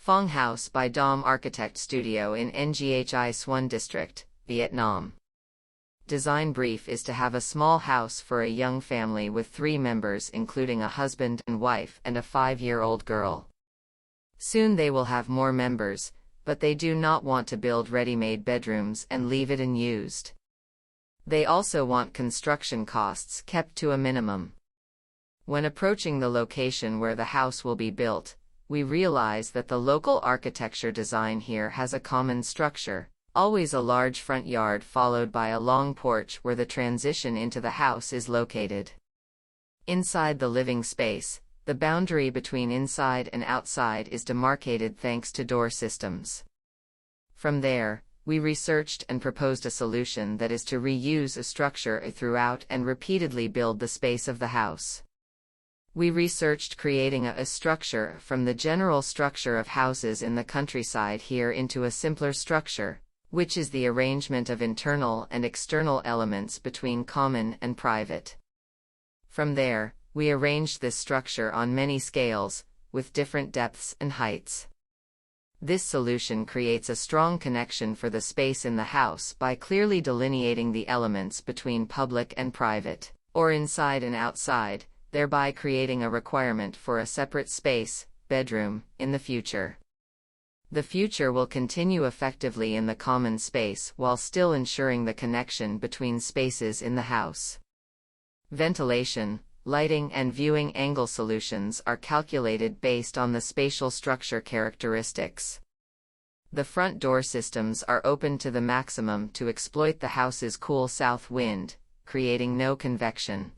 Phong House by Dom Architect Studio in NGHI XUÄN District, Vietnam. Design brief is to have a small house for a young family with 3 members including a husband and wife and a 5-year-old girl. Soon they will have more members, but they do not want to build ready-made bedrooms and leave it unused. They also want construction costs kept to a minimum. When approaching the location where the house will be built, we realize that the local architecture design here has a common structure, always a large front yard followed by a long porch where the transition into the house is located. Inside the living space, the boundary between inside and outside is demarcated thanks to door systems. From there, we researched and proposed a solution that is to reuse a structure throughout and repeatedly build the space of the house. We researched creating a structure from the general structure of houses in the countryside here into a simpler structure, which is the arrangement of internal and external elements between common and private. From there, we arranged this structure on many scales, with different depths and heights. This solution creates a strong connection for the space in the house by clearly delineating the elements between public and private, or inside and outside, thereby creating a requirement for a separate space, bedroom, in the future. The future will continue effectively in the common space while still ensuring the connection between spaces in the house. Ventilation, lighting and viewing angle solutions are calculated based on the spatial structure characteristics. The front door systems are open to the maximum to exploit the house's cool south wind, creating no convection.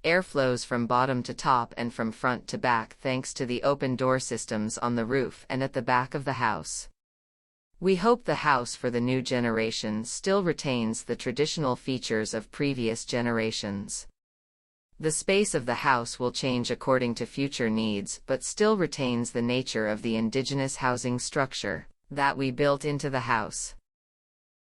Air flows from bottom to top and from front to back thanks to the open door systems on the roof and at the back of the house. We hope the house for the new generation still retains the traditional features of previous generations. The space of the house will change according to future needs but still retains the nature of the indigenous housing structure that we built into the house.